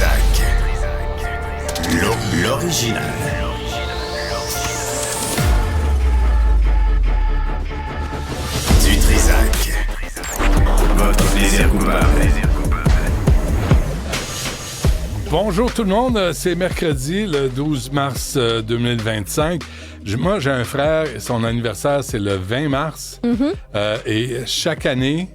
Trisac. L'original. Du Trisac. Votre plaisir coupable. Bonjour tout le monde, c'est mercredi, le 12 mars 2025. Moi, j'ai un frère, son anniversaire, c'est le 20 mars. Et chaque année,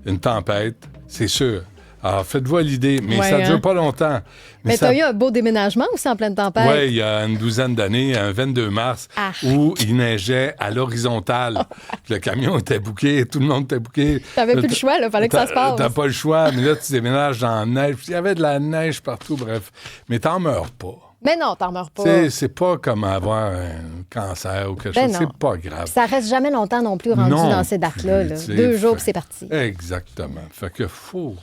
une tempête, c'est sûr. Alors, faites-vous à l'idée, mais ça ne dure pas longtemps. Mais t'as eu un beau déménagement aussi en pleine tempête? Oui, il y a une douzaine d'années, un 22 mars, où il neigeait à l'horizontale. Le camion était bouqué, tout le monde était bouqué. T'avais plus le choix, il fallait que ça se passe. T'as pas le choix, mais là, tu déménages dans la neige. Il y avait de la neige partout, bref. Mais t'en meurs pas. Mais non, t'en meurs pas. C'est pas comme avoir un cancer ou quelque chose. Non. C'est pas grave. Puis ça reste jamais longtemps non plus rendu dans ces dates-là. Là. 2 jours, puis c'est parti. Exactement. Fait que faut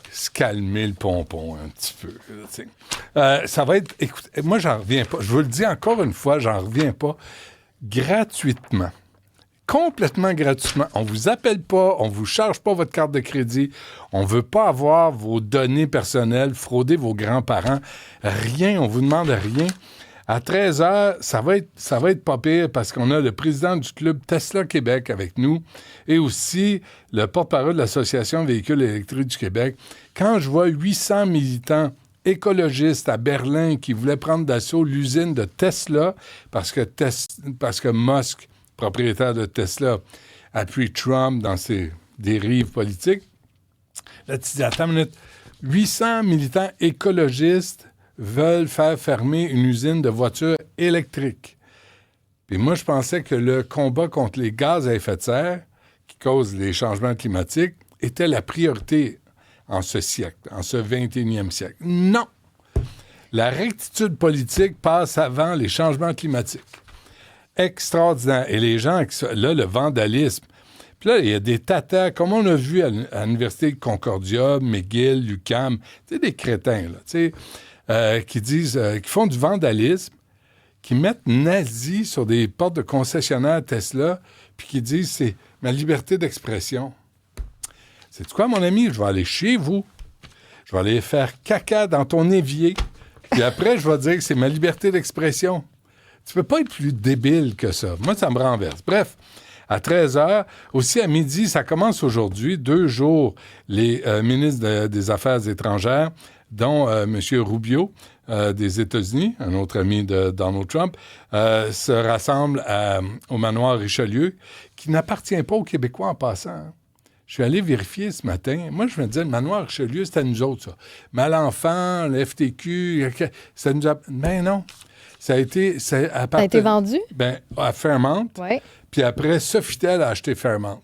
se calmer le pompon un petit peu. Ça va être... Écoute, moi, j'en reviens pas. Je vous le dis encore une fois, j'en reviens pas. Gratuitement. Complètement gratuitement. On vous appelle pas, on vous charge pas votre carte de crédit, on veut pas avoir vos données personnelles, frauder vos grands-parents. Rien, on vous demande rien. À 13h, ça va être pas pire parce qu'on a le président du club Tesla Québec avec nous et aussi le porte-parole de l'Association Véhicules électriques du Québec. Quand je vois 800 militants écologistes à Berlin qui voulaient prendre d'assaut l'usine de Tesla parce que Musk, propriétaire de Tesla, appuie Trump dans ses dérives politiques, là, tu dis, attends une minute, 800 militants écologistes veulent faire fermer une usine de voitures électriques. Puis moi, je pensais que le combat contre les gaz à effet de serre, qui causent les changements climatiques, était la priorité en ce siècle, en ce 21e siècle. Non! La rectitude politique passe avant les changements climatiques. Extraordinaire. Et les gens, là, le vandalisme. Puis là, il y a des tatas, comme on a vu à l'Université de Concordia, McGill, l'UQAM, tu sais, des crétins, là, tu sais, qui disent, qui font du vandalisme, qui mettent nazi sur des portes de concessionnaires Tesla, puis qui disent, c'est ma liberté d'expression. C'est quoi, mon ami? Je vais aller chez vous. Je vais aller faire caca dans ton évier. Puis après, je vais dire que c'est ma liberté d'expression. Tu peux pas être plus débile que ça. Moi, ça me renverse. Bref, à 13h, aussi à midi, ça commence aujourd'hui, 2 jours, les ministres des Affaires étrangères, dont M. Rubio des États-Unis, un autre ami de Donald Trump, se rassemblent au manoir Richelieu, qui n'appartient pas aux Québécois en passant. Hein. Je suis allé vérifier ce matin. Moi, je me disais, le manoir Richelieu, c'était à nous autres, ça. Malenfant, le FTQ, ça nous a... Ben non. Ça a été vendu? Ben, à Fairmont. Oui. Puis après, Sofitel a acheté Fairmont.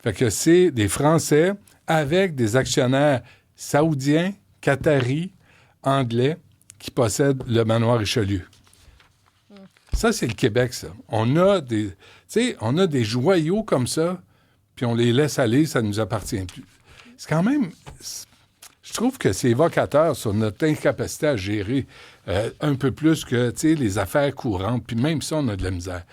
Fait que c'est des Français avec des actionnaires saoudiens, qataris, anglais qui possèdent le manoir Richelieu. Ça, c'est le Québec, ça. On a des joyaux comme ça, puis on les laisse aller, ça ne nous appartient plus. C'est quand même... Je trouve que c'est évocateur sur notre incapacité à gérer un peu plus que les affaires courantes. Puis même ça, on a de la misère.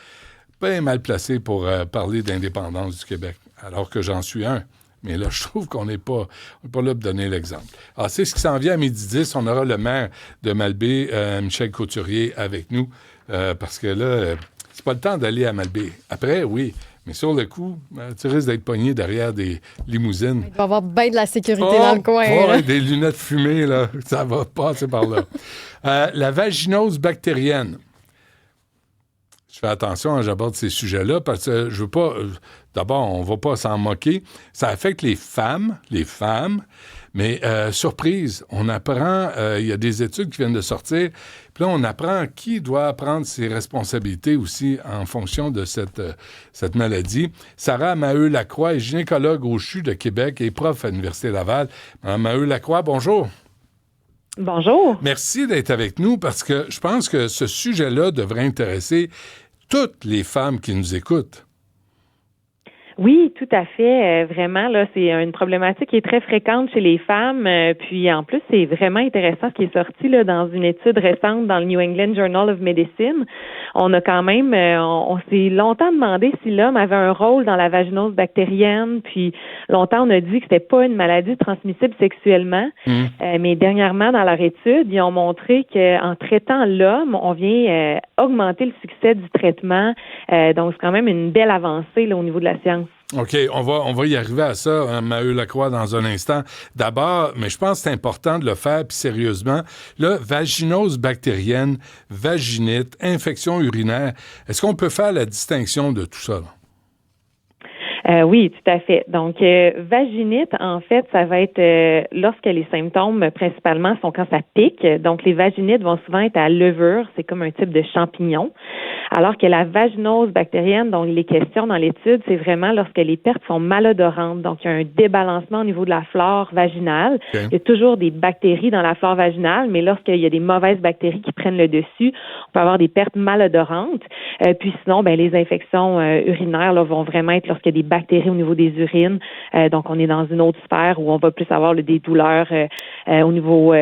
Pas mal placé pour parler d'indépendance du Québec, alors que j'en suis un. Mais là, je trouve qu'on n'est pas là pour donner l'exemple. Alors, c'est ce qui s'en vient à 12h10. On aura le maire de Malbaie, Michel Couturier, avec nous, parce que là, c'est pas le temps d'aller à Malbaie. Après, oui. Mais sur le coup, tu risques d'être pogné derrière des limousines. Il doit y avoir bien de la sécurité dans le coin. Ouais, des lunettes fumées, là, ça va passer par là. La vaginose bactérienne. Je fais attention quand j'aborde ces sujets-là parce que je veux pas... d'abord, on va pas s'en moquer. Ça affecte les femmes, mais surprise, on apprend... Il y a des études qui viennent de sortir. Puis là, on apprend qui doit prendre ses responsabilités aussi en fonction de cette maladie. Sarah Maheu-Lacroix est gynécologue au CHU de Québec et prof à l'Université Laval. Mme Maheu-Lacroix, bonjour. Bonjour. Merci d'être avec nous parce que je pense que ce sujet-là devrait intéresser toutes les femmes qui nous écoutent. Oui, tout à fait. Vraiment, là, c'est une problématique qui est très fréquente chez les femmes. Puis, en plus, c'est vraiment intéressant ce qui est sorti là dans une étude récente dans le New England Journal of Medicine. On a quand même, on s'est longtemps demandé si l'homme avait un rôle dans la vaginose bactérienne. Puis, longtemps, on a dit que c'était pas une maladie transmissible sexuellement. Mais dernièrement, dans leur étude, ils ont montré qu'en traitant l'homme, on vient augmenter le succès du traitement. Donc, c'est quand même une belle avancée là au niveau de la science. OK, on va y arriver à ça, Maheu Lacroix, dans un instant. D'abord, mais je pense que c'est important de le faire, puis sérieusement. Là, vaginose bactérienne, vaginite, infection urinaire, est-ce qu'on peut faire la distinction de tout ça, là? Oui, tout à fait. Donc, vaginite, en fait, ça va être lorsque les symptômes principalement sont quand ça pique. Donc, les vaginites vont souvent être à levure, c'est comme un type de champignon. Alors que la vaginose bactérienne, dont il est question dans l'étude, c'est vraiment lorsque les pertes sont malodorantes. Donc, il y a un débalancement au niveau de la flore vaginale. Okay. Il y a toujours des bactéries dans la flore vaginale, mais lorsqu'il y a des mauvaises bactéries qui prennent le dessus, on peut avoir des pertes malodorantes. Puis sinon, les infections urinaires là, vont vraiment être lorsqu'il y a des bactéries au niveau des urines. Donc, on est dans une autre sphère où on va plus avoir des douleurs au niveau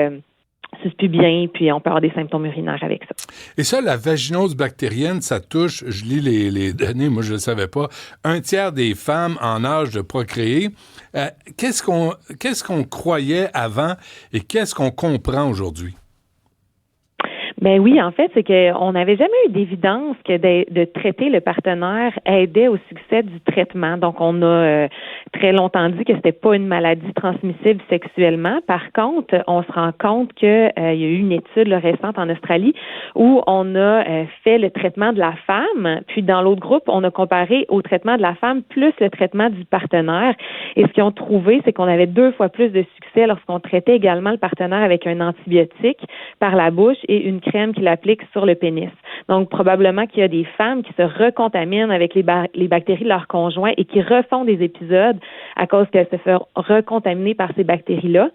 suspubien, puis on peut avoir des symptômes urinaires avec ça. Et ça, la vaginose bactérienne, ça touche, je lis les données, moi je ne le savais pas, 1/3 des femmes en âge de procréer. Qu'est-ce qu'on croyait avant et qu'est-ce qu'on comprend aujourd'hui? Ben oui, en fait, c'est qu'on n'avait jamais eu d'évidence que de traiter le partenaire aidait au succès du traitement. Donc, on a très longtemps dit que c'était pas une maladie transmissible sexuellement. Par contre, on se rend compte que il y a eu une étude récente en Australie où on a fait le traitement de la femme, puis dans l'autre groupe, on a comparé au traitement de la femme plus le traitement du partenaire. Et ce qu'ils ont trouvé, c'est qu'on avait 2 fois plus de succès lorsqu'on traitait également le partenaire avec un antibiotique par la bouche et une crème qu'il applique sur le pénis. Donc, probablement qu'il y a des femmes qui se recontaminent avec les bactéries de leur conjoint et qui refont des épisodes à cause qu'elles se font recontaminer par ces bactéries-là.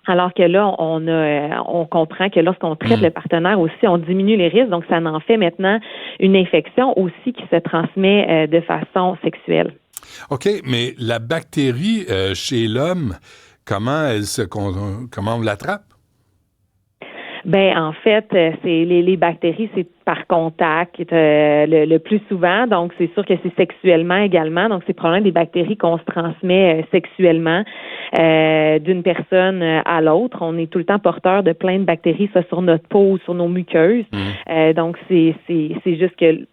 Alors que là, on comprend que lorsqu'on traite le partenaire aussi, on diminue les risques. Donc, ça en fait maintenant une infection aussi qui se transmet de façon sexuelle. OK, mais la bactérie chez l'homme, comment on l'attrape? Ben en fait, c'est les bactéries, c'est par contact le plus souvent. Donc, c'est sûr que c'est sexuellement également. Donc, c'est probablement des bactéries qu'on se transmet sexuellement d'une personne à l'autre. On est tout le temps porteur de plein de bactéries, soit sur notre peau ou sur nos muqueuses. Donc, c'est juste que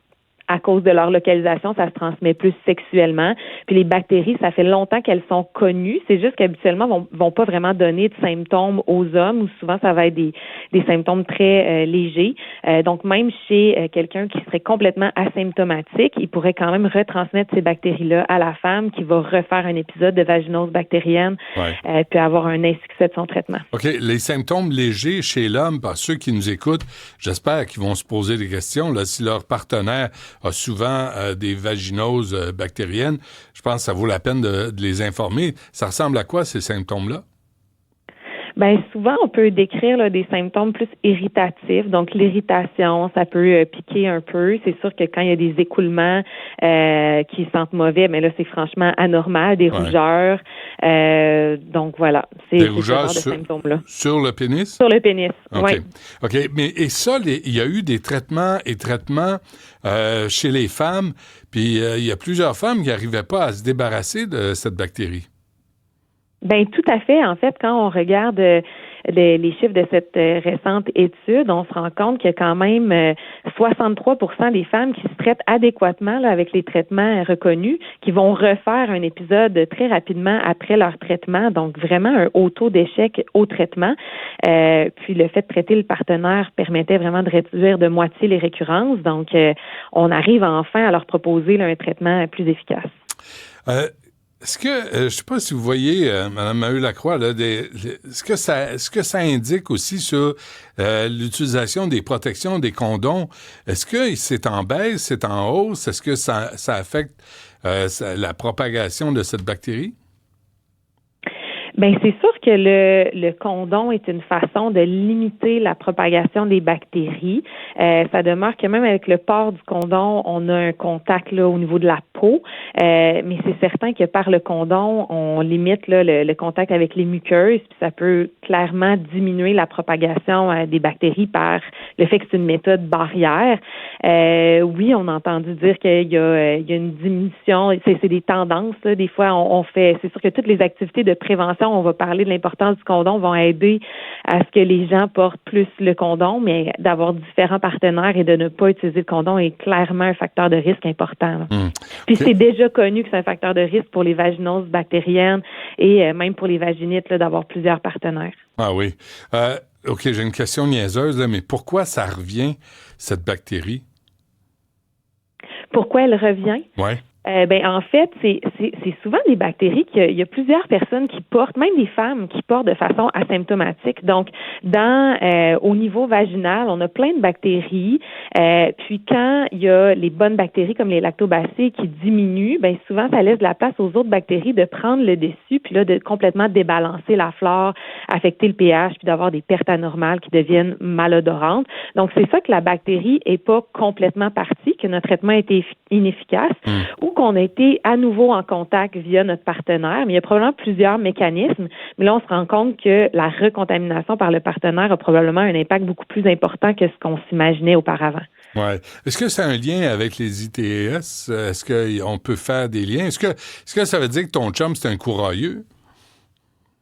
à cause de leur localisation, ça se transmet plus sexuellement. Puis les bactéries, ça fait longtemps qu'elles sont connues. C'est juste qu'habituellement, vont pas vraiment donner de symptômes aux hommes, ou souvent, ça va être des symptômes très légers. Donc, même chez quelqu'un qui serait complètement asymptomatique, il pourrait quand même retransmettre ces bactéries-là à la femme qui va refaire un épisode de vaginose bactérienne puis avoir un insuccès de son traitement. OK. Les symptômes légers chez l'homme, par ceux qui nous écoutent, j'espère qu'ils vont se poser des questions. Là, si leur partenaire a souvent des vaginoses bactériennes, je pense que ça vaut la peine de les informer. Ça ressemble à quoi, ces symptômes-là? Ben souvent, on peut décrire là, des symptômes plus irritatifs. Donc, l'irritation, ça peut piquer un peu. C'est sûr que quand il y a des écoulements qui sentent mauvais, mais là, c'est franchement anormal. Des rougeurs. Donc, voilà. C'est des rougeurs ce genre de symptômes-là. Sur le pénis? Sur le pénis, OK. oui. OK. Mais et ça, il y a eu des traitements chez les femmes, puis il y a plusieurs femmes qui n'arrivaient pas à se débarrasser de cette bactérie. Ben tout à fait. En fait, quand on regarde les chiffres de cette récente étude, on se rend compte qu'il y a quand même 63% des femmes qui se traitent adéquatement là, avec les traitements reconnus, qui vont refaire un épisode très rapidement après leur traitement. Donc, vraiment un haut taux d'échec au traitement. Puis, le fait de traiter le partenaire permettait vraiment de réduire de moitié les récurrences. Donc, on arrive enfin à leur proposer là, un traitement plus efficace. Est-ce que, je ne sais pas si vous voyez, Mme Maheu Lacroix, là, est-ce que ça indique aussi sur l'utilisation des protections, des condoms? Est-ce que c'est en baisse, c'est en hausse? Est-ce que ça affecte la propagation de cette bactérie? Ben c'est sûr que le condom est une façon de limiter la propagation des bactéries. Ça demeure que même avec le port du condom, on a un contact là au niveau de la peau, mais c'est certain que par le condom, on limite là, le contact avec les muqueuses, puis ça peut clairement diminuer la propagation des bactéries par le fait que c'est une méthode barrière. Oui, on a entendu dire qu'il y a une diminution, c'est des tendances. Là. Des fois, on fait, c'est sûr que toutes les activités de prévention, on va parler de l'importance du condom, vont aider à ce que les gens portent plus le condom, mais d'avoir différents partenaires et de ne pas utiliser le condom est clairement un facteur de risque important. Puis c'est déjà connu que c'est un facteur de risque pour les vaginoses bactériennes et même pour les vaginites là, d'avoir plusieurs partenaires. Ah oui. OK, j'ai une question niaiseuse, là, mais pourquoi ça revient, cette bactérie? Pourquoi elle revient? Oui. En fait, c'est souvent des bactéries qu'il y a plusieurs personnes qui portent, même des femmes qui portent de façon asymptomatique. Donc, au niveau vaginal, on a plein de bactéries. Puis quand il y a les bonnes bactéries comme les lactobacilles qui diminuent, souvent ça laisse de la place aux autres bactéries de prendre le dessus, puis là de complètement débalancer la flore, affecter le pH, puis d'avoir des pertes anormales qui deviennent malodorantes. Donc c'est ça que la bactérie est pas complètement partie, que notre traitement a été inefficace, ou qu'on a été à nouveau en contact via notre partenaire, mais il y a probablement plusieurs mécanismes. Mais là, on se rend compte que la recontamination par le partenaire a probablement un impact beaucoup plus important que ce qu'on s'imaginait auparavant. Ouais. Est-ce que c'est un lien avec les ITS? Est-ce qu'on peut faire des liens? Est-ce que ça veut dire que ton chum, c'est un courageux?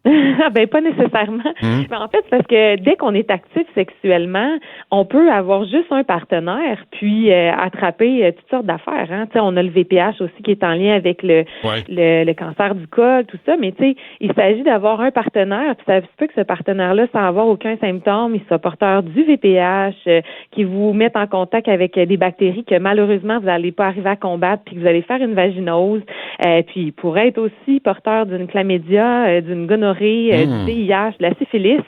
Pas nécessairement. Mais en fait, c'est parce que dès qu'on est actif sexuellement, on peut avoir juste un partenaire puis attraper toutes sortes d'affaires. Hein. On a le VPH aussi qui est en lien avec le cancer du col, tout ça. Mais il s'agit d'avoir un partenaire. Puis ça se peut que ce partenaire-là, sans avoir aucun symptôme, il soit porteur du VPH, qui vous mette en contact avec des bactéries que malheureusement vous n'allez pas arriver à combattre, puis que vous allez faire une vaginose. Puis il pourrait être aussi porteur d'une chlamydia, d'une gonorrhée, du VIH, de la syphilis.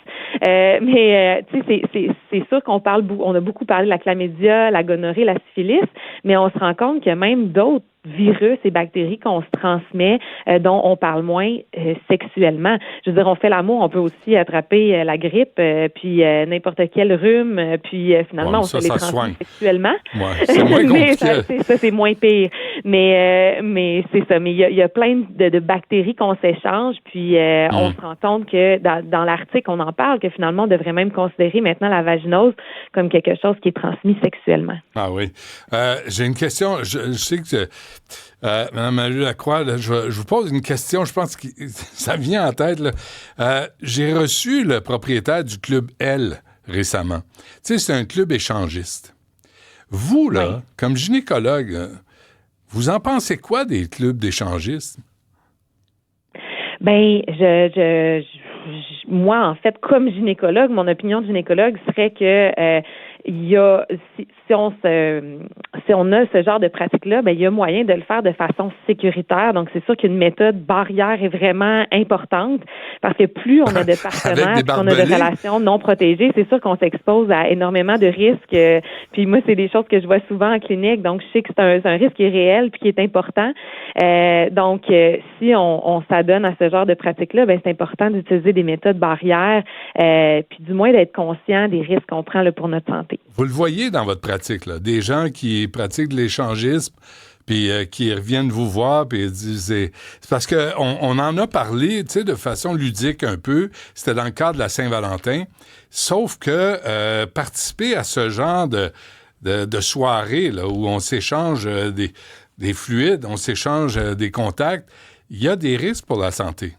C'est sûr qu'on a beaucoup parlé de la chlamydia, la gonorrhée, la syphilis, mais on se rend compte qu'il y a même d'autres virus et bactéries qu'on se transmet, dont on parle moins sexuellement. Je veux dire, on fait l'amour, on peut aussi attraper la grippe, puis n'importe quel rhume, puis finalement, on se les transmet sexuellement. Ouais, c'est moins compliqué. ça, c'est moins pire. Mais c'est ça. Mais il y a plein de bactéries qu'on s'échange, puis on se rend compte que dans l'article, on en parle, que finalement, on devrait même considérer maintenant la vaginose comme quelque chose qui est transmis sexuellement. Ah oui. J'ai une question. Je sais que Mme Marie-Lacroix, là, je vous pose une question, je pense que ça vient en tête. Là. J'ai reçu le propriétaire du Club L récemment. Tu sais, c'est un club échangiste. Vous, là, comme gynécologue, vous en pensez quoi des clubs d'échangistes? Moi, en fait, comme gynécologue, mon opinion de gynécologue serait que si on a ce genre de pratique-là, il y a moyen de le faire de façon sécuritaire. Donc, c'est sûr qu'une méthode barrière est vraiment importante parce que plus on a de partenaires, plus on a de relations non protégées, c'est sûr qu'on s'expose à énormément de risques. Puis moi, c'est des choses que je vois souvent en clinique. Donc, je sais que c'est un risque qui est réel puis qui est important. Donc, si on s'adonne à ce genre de pratique-là, c'est important d'utiliser des méthodes barrières puis du moins d'être conscient des risques qu'on prend là, pour notre santé. Vous le voyez dans votre pratique, là, des gens qui pratiquent de l'échangisme, puis qui reviennent vous voir, puis ils disent... C'est parce qu'on en a parlé, tu sais, de façon ludique un peu, c'était dans le cadre de la Saint-Valentin, sauf que participer à ce genre de soirée, là, où on s'échange des fluides, on s'échange des contacts, il y a des risques pour la santé.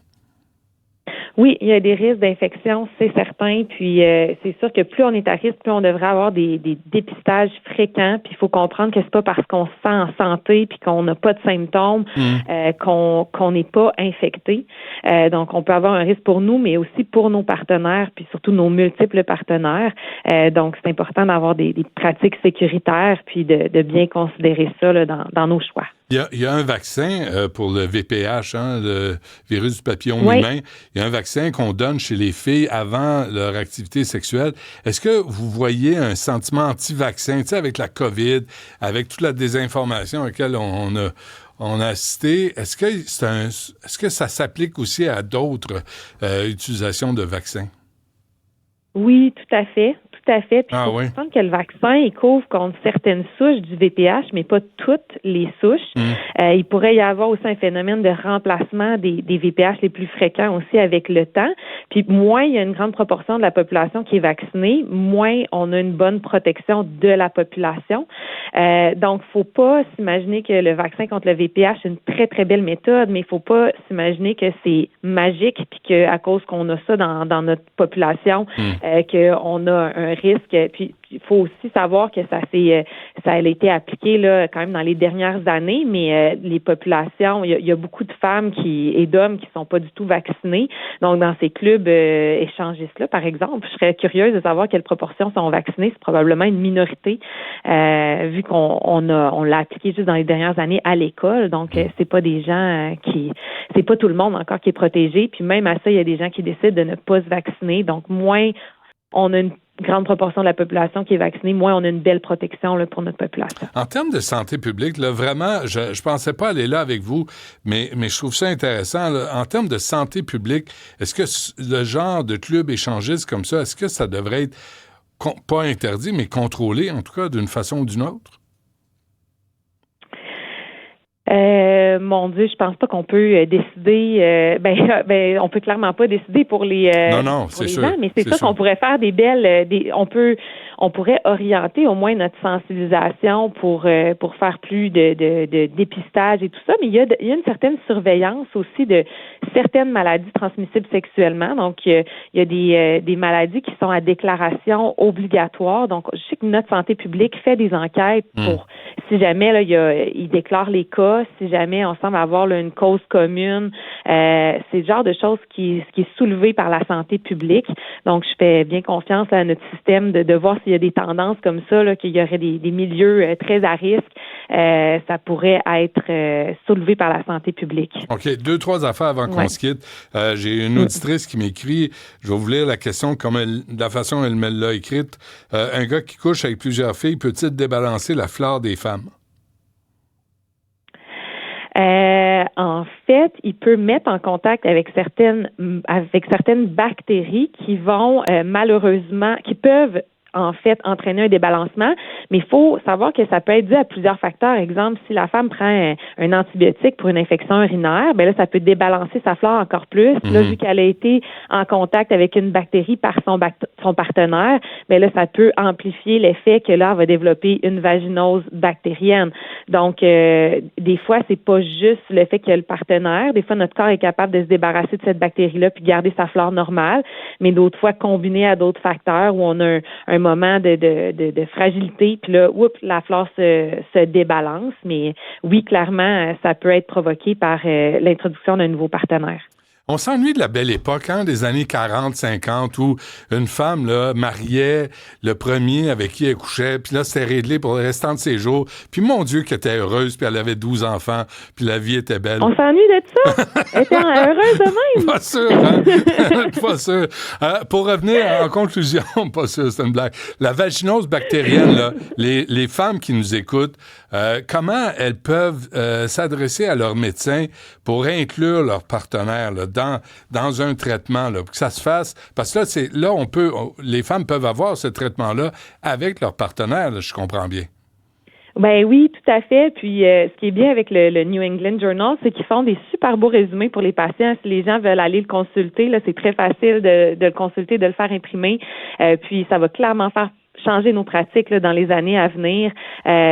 Oui, il y a des risques d'infection, c'est certain. Puis c'est sûr que plus on est à risque, plus on devrait avoir des dépistages fréquents. Puis il faut comprendre que c'est pas parce qu'on se sent en santé puis qu'on n'a pas de symptômes qu'on n'est pas infecté. Donc on peut avoir un risque pour nous, mais aussi pour nos partenaires, puis surtout nos multiples partenaires. Donc c'est important d'avoir des pratiques sécuritaires puis de bien considérer ça là, dans nos choix. Il y a un vaccin pour le VPH, le virus du papillon humain. Il y a un vaccin qu'on donne chez les filles avant leur activité sexuelle. Est-ce que vous voyez un sentiment anti-vaccin, tu sais, avec la COVID, avec toute la désinformation à laquelle on a assisté. Est-ce que ça s'applique aussi à d'autres utilisations de vaccins? Oui, tout à fait. Tout à fait. Puis il faut oui. comprendre que le vaccin, il couvre contre certaines souches du VPH, mais pas toutes les souches. Il pourrait y avoir aussi un phénomène de remplacement des VPH les plus fréquents aussi avec le temps. Puis moins il y a une grande proportion de la population qui est vaccinée, moins on a une bonne protection de la population. Donc, faut pas s'imaginer que le vaccin contre le VPH est une très, très belle méthode, mais il faut pas s'imaginer que c'est magique puis qu'à cause qu'on a ça dans notre population, qu'on a un risque. Puis il faut aussi savoir que ça a été appliqué là quand même dans les dernières années, mais les populations, il y a beaucoup de femmes et d'hommes qui sont pas du tout vaccinés. Donc dans ces clubs échangistes-là, par exemple, je serais curieuse de savoir quelle proportion sont vaccinés. C'est probablement une minorité, vu qu'on l'a appliqué juste dans les dernières années à l'école. Donc c'est pas des gens c'est pas tout le monde encore qui est protégé. Puis même à ça, il y a des gens qui décident de ne pas se vacciner. Donc moins on a une grande proportion de la population qui est vaccinée, moins on a une belle protection là, pour notre population. En termes de santé publique, là, vraiment, je pensais pas aller là avec vous, mais je trouve ça intéressant. Là. En termes de santé publique, est-ce que le genre de club échangiste comme ça, est-ce que ça devrait être pas interdit, mais contrôlé, en tout cas, d'une façon ou d'une autre? Mon Dieu, je pense pas qu'on peut décider. On peut clairement pas décider pour les gens, mais c'est ça qu'on pourrait faire des belles. On pourrait orienter au moins notre sensibilisation pour faire plus de dépistage et tout ça. Mais il y a une certaine surveillance aussi de certaines maladies transmissibles sexuellement. Donc il y a des maladies qui sont à déclaration obligatoire. Donc je sais que notre santé publique fait des enquêtes pour si jamais là il déclare les cas. Si jamais on semble avoir là, une cause commune, c'est le genre de choses qui est soulevé par la santé publique. Donc, je fais bien confiance à notre système de voir s'il y a des tendances comme ça, là, qu'il y aurait des milieux très à risque. Ça pourrait être soulevé par la santé publique. OK. 2-3 affaires avant qu'on se quitte. J'ai une auditrice qui m'écrit, je vais vous lire la question de la façon dont elle me l'a écrite. Un gars qui couche avec plusieurs filles, peut-il débalancer la flore des femmes? En fait, il peut mettre en contact avec certaines bactéries qui vont malheureusement, qui peuvent en fait entraîner un débalancement, mais il faut savoir que ça peut être dû à plusieurs facteurs. Exemple, si la femme prend un antibiotique pour une infection urinaire, ben là, ça peut débalancer sa flore encore plus. Là, vu qu'elle a été en contact avec une bactérie par son partenaire, ben là, ça peut amplifier l'effet que là, elle va développer une vaginose bactérienne. Donc, des fois, c'est pas juste le fait qu'il y a le partenaire. Des fois, notre corps est capable de se débarrasser de cette bactérie-là puis garder sa flore normale, mais d'autres fois, combiné à d'autres facteurs où on a un moment de fragilité, puis là, la flore se débalance. Mais oui, clairement, ça peut être provoqué par l'introduction d'un nouveau partenaire. On s'ennuie de la belle époque, des années 40, 50, où une femme là, mariait le premier avec qui elle couchait, puis là, c'était réglé pour le restant de ses jours. Puis mon Dieu, qu'elle était heureuse, puis elle avait 12 enfants, puis la vie était belle. On s'ennuie de ça? Elle était heureuse de même? Pas sûr, Pas sûr. Pour revenir en conclusion, pas sûr, c'est une blague. La vaginose bactérienne, là, les femmes qui nous écoutent, comment elles peuvent s'adresser à leur médecin pour inclure leur partenaire là, dans un traitement, là, pour que ça se fasse, parce que là, les femmes peuvent avoir ce traitement-là avec leur partenaire, là, je comprends bien. Ben oui, tout à fait. Puis ce qui est bien avec le New England Journal, c'est qu'ils font des super beaux résumés pour les patients. Si les gens veulent aller le consulter, là, c'est très facile de le consulter, de le faire imprimer. Puis ça va clairement faire changer nos pratiques là, dans les années à venir.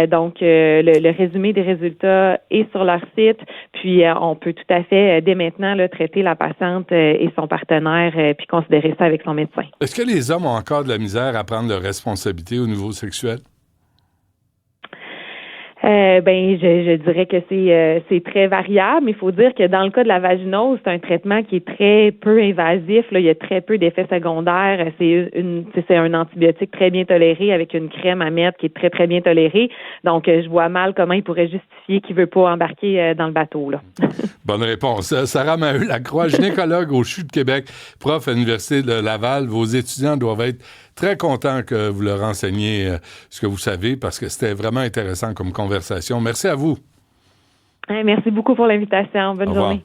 Donc, le résumé des résultats est sur leur site. Puis, on peut tout à fait, dès maintenant, là, traiter la patiente et son partenaire puis considérer ça avec son médecin. Est-ce que les hommes ont encore de la misère à prendre leurs responsabilités au niveau sexuel? Je dirais que c'est très variable, mais il faut dire que dans le cas de la vaginose, c'est un traitement qui est très peu invasif. Là, il y a très peu d'effets secondaires. C'est un antibiotique très bien toléré avec une crème à mettre qui est très très bien tolérée. Donc, je vois mal comment il pourrait justifier qu'il veut pas embarquer dans le bateau. Là. Bonne réponse. Sarah Maheu-Lacroix, gynécologue au CHU de Québec, prof à l'Université de Laval. Vos étudiants doivent être très contents que vous leur enseigniez ce que vous savez parce que c'était vraiment intéressant comme conversation. Merci à vous. Merci beaucoup pour l'invitation. Bonne journée.